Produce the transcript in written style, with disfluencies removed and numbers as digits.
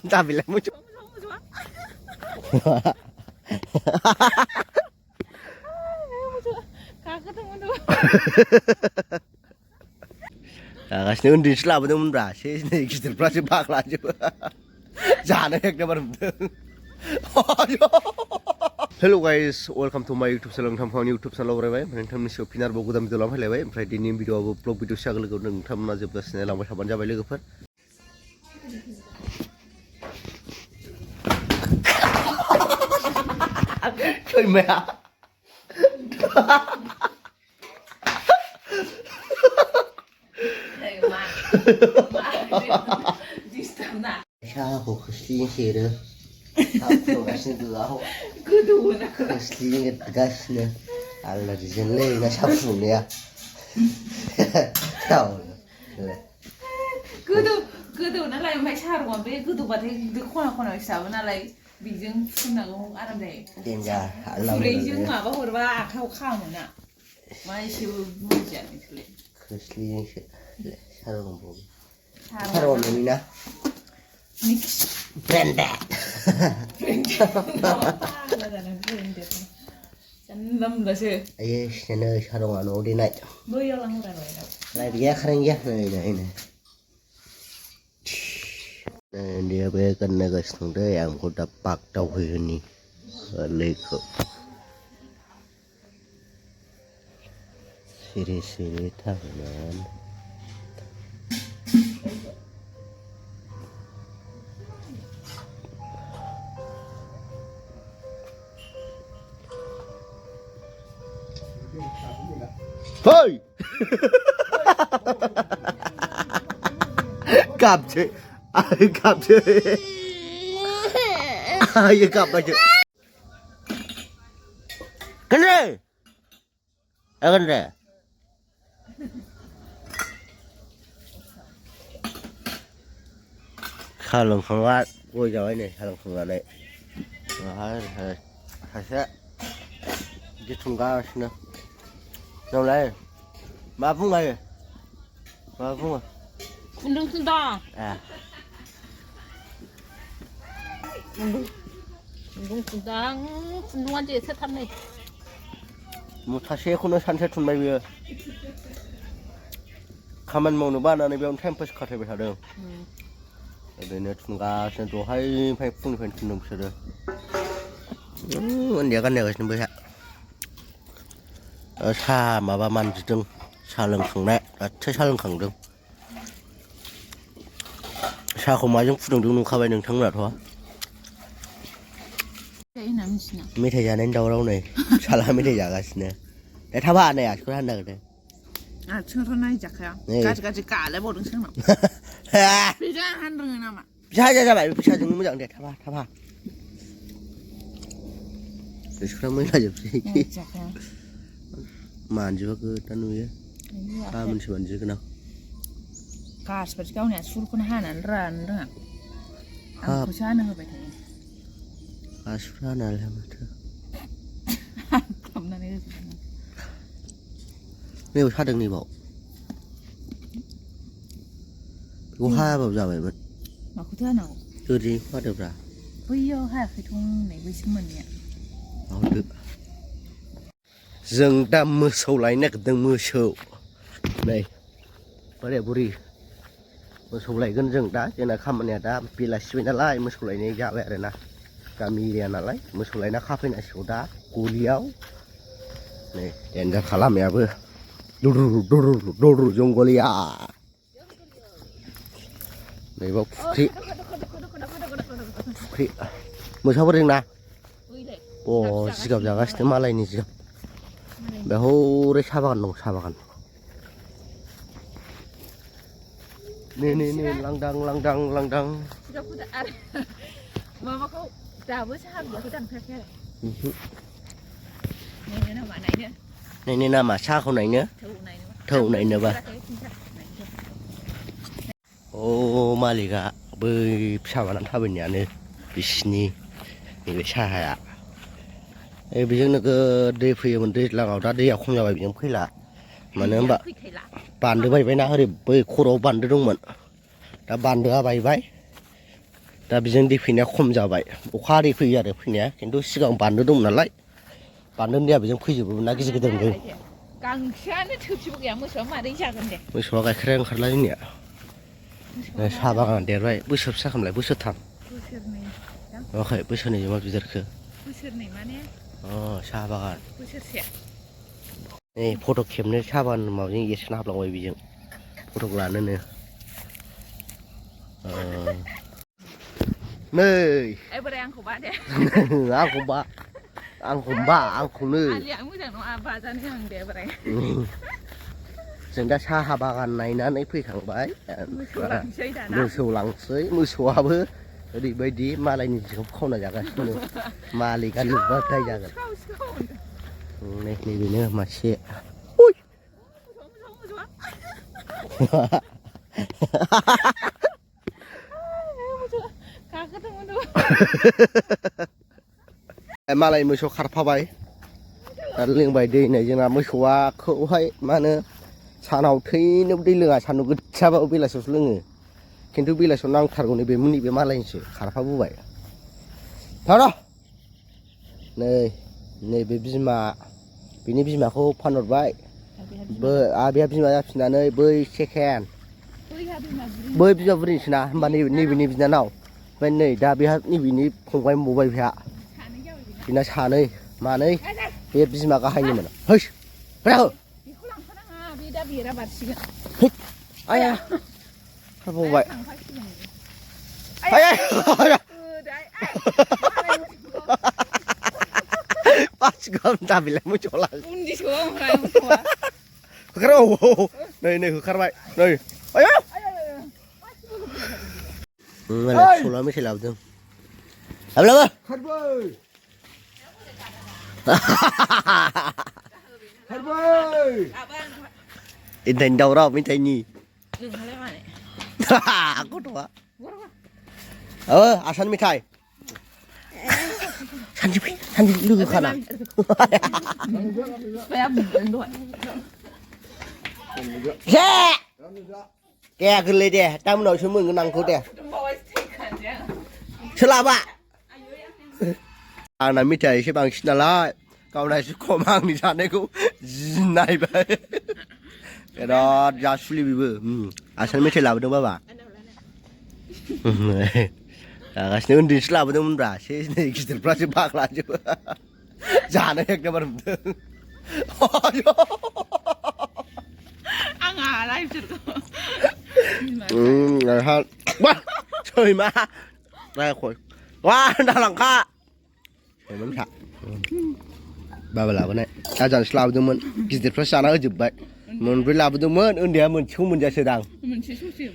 Tapi lah muncul. Kasih undi selama tu berasi, ni kita berasi bakal aja. Jangan yang kita berhenti. Hello guys, welcome to my YouTube channel. Nonton YouTube channel berapa? Nonton mesti opinar bagus dalam dalam hal apa? Friday ni video aku vlog video saya kalau nonton nazar plus ni lama sahaja baca balik apa? Kau mana? Siapa kesini sih tu? Aku kasih tu lah. Kesini tegas ni. Allah di sini nak siapa ni ya? Tahu. Kudu nak lagi macam orang be kudu pada kudu kona siapa nak lagi bijeng nak ngomong Arab deh. Dengar. Allah. Bijeng apa orang kau mana? Masih macam ni. Kesini sih. Sarung bom. Sarung ni na. Mix. Branded. Jangan dah sih. Ayah, sana sarung anu di naik. Boya lah murah lah. Lai dia keren ya, ini. Dia berikan negas tunda yang aku dapat tahu ini. Lekuk. Siri tangan. Hoi! Cặp chứ. Cặp chứ. Ai cặp mà chứ. Cái gì? Cái gì? Kalau keluar, gue jauh ini. Kalau keluar ni, saya di tunggal sini. Đâu đây? Ba phút ngày. Ba phút à? Undung sunda. À. Undung sunda. Undung aja set ham ni. Một thằng xe không nó săn xe thun bay bia. Kaman mau nuba na ni biar campus kat hebet ada. Ada ni thun ga sen tu hai phai phun phai thun nung sede. Dia kan dia kan boleh. Sa mà ba man chừng sa lưng khẳng nè, chơi sa lưng khẳng được. Sa không mai giống phun đường nung khao bay đường thắng là thôi. Cái nào xin nào? Mấy thời gian đến đâu này? Sa là mấy thời gian cái này. Để tháp ba này à, có thằng nào đây? À, chưa thằng này chắc hả? Cái cả lấy bộ đường xem nào. Bây giờ hắn đường nào mà? Sa vậy, sa chúng mới dọn để tháp ba. Để sao mới là gì? Chắc hả? Màn juga ke tanu ya. Kamu sih manja kenal. Kas seperti kau ni, suruh kena hanan ran dengar. Aku sana ke betul. Kasran alhamdulillah. Kamu nani? Ni bos hadang ni bau. Gua ha bau jauh bet. Mak aku tiada. Tu di hadang berapa? Bây hai phải thung này với chúng mình nè. Được. Rừng đam mưa sâu lại nè, từng mưa sâu này có đẹp buri mưa sâu lại gần rừng đá cho nên khăm này đá vì là xuyên lại mưa sâu lại này dạo vậy nè kami dia nak lại mưa sâu lại nó khắp này sâu đá kuliau này đèn ra khá lắm ya bơ đu jonggolia này bọc thị mưa sâu bên nào ồ chỉ gặp ra cái mà lại này chứ Beho sabakan dong sabakan. Nih langdang. Sudah aku dah ada. Mama kau dah bersahab dia kita angkat ke? Ni nama này nữa. Này nama sa khâu này nữa. Thâu này nữa ba. Oh Malika bơi sabakan tháp bên nhà nữa. Disini ini sahaya. Bây giờ nó cứ đi phi mình đi là ngầu ra đi học không nhà bài giống khi là mà nếu bạn bàn được bài na hơi bơi khô đầu bàn được đúng không đã bàn được bài váy दा बेजों दै फैनाया खम जाबाय अखा दै फैयो आरो फैनाया खिन्थु सिगां बान्दो दं नालाय बान्दोनि दैया बेजों फैजोबोमोन ना गिदिर गिदिरजों गांसोआनो थोबसेबो गैया मोसौआ मारै जागोन दे मोसौआ गाइखेरा ओंखारला जोंनिया साहा बागान देरबाय बोसोर फिसा खामलाय बोसोरथाम बोसोरनै अखाय बोसोरनैजों मा बिदेरखो बोसोरनै माने साहा बागान बोसोरसे नै फट' खेबनो साहा बागान माबाजों एरसोना हाबलांबाय बेजों फट'क लानोनो नै बोराय आंखौ बा दे आंखौनो आलिया मोजां नङा बाजानो आं दे बोराय जों दा साहा बागान नायनानै फैखांबाय मोसौ लांसै मोसौआबो ओरैबायदि मालायनि जिखौ खावना जागासिनो मालिकआ नुबाथाय जागोन नैबेनो मासे मालाय मोसौ खारफाबाय आरो लोंबाय दै नै जोंना मोसौआखौहाय मा होनो सानाव थैनोबो दै लोङा सान्दुं गोसाबाबो बेलासियावसो लोङो खिन्थु बेलासियाव नांथारगौ नैबे नैबे मालायनिसो खारफाबोबाय थार' नैबे बिमा बिनि बिमाखौ फानहरबाय आबिया बिमा जाफिननानै बै सेकेन्ड बै बिमा बुरिनिसोना होमबा नैबेनि बिनानाव ओमफ्राय नै दा बेहा नैबेनि फंबाय मबाय बेहा बिना सानै मानै बे बिमा गाहायनिमोन हैस फैयाखै बेखौ लांफानाङा बे दा बेरा बारसिगोन आया खारबावबाय बासिगाव दाबिलाय मोसौ लां उन्दिसो ओमफ्राय मोसौआ होखार नै होखारबाय नै आया सला मेथाइ लाबोदों लाबो इन्टारनि दावराव मेथाइनि गथ'आ आसान मेथाइ सानजि लोगो खाना दे गोरलै दे दा उनावसो मोनगोन आंखौ दे सोलाबा आंना मेथाइया एसे बांसिन नालाय गावना एसे खम आंनि जानायखौ जि नायबाय बिराद जासुलि बेबो आसान मेथाइ लाबोदों बाबा जागासिनो उन्दैसो लाबोदोंमोनब्रा एसे नै गिदिरफ्रासो बाग्लाजोबो जानाय एकदमबारे नुदों आंहा लाइफोरखौ सैमा रायखय वा दालांखा सैमा फिसा बाबा लाबोनाय आजानसो लाबोदोंमोन गिदिरफ्रासो जाना होजोबबाय मोनब्रै लाबोदोंमोन उन्दैया मोनसेखौ मोनजासोदां मोनसे ससे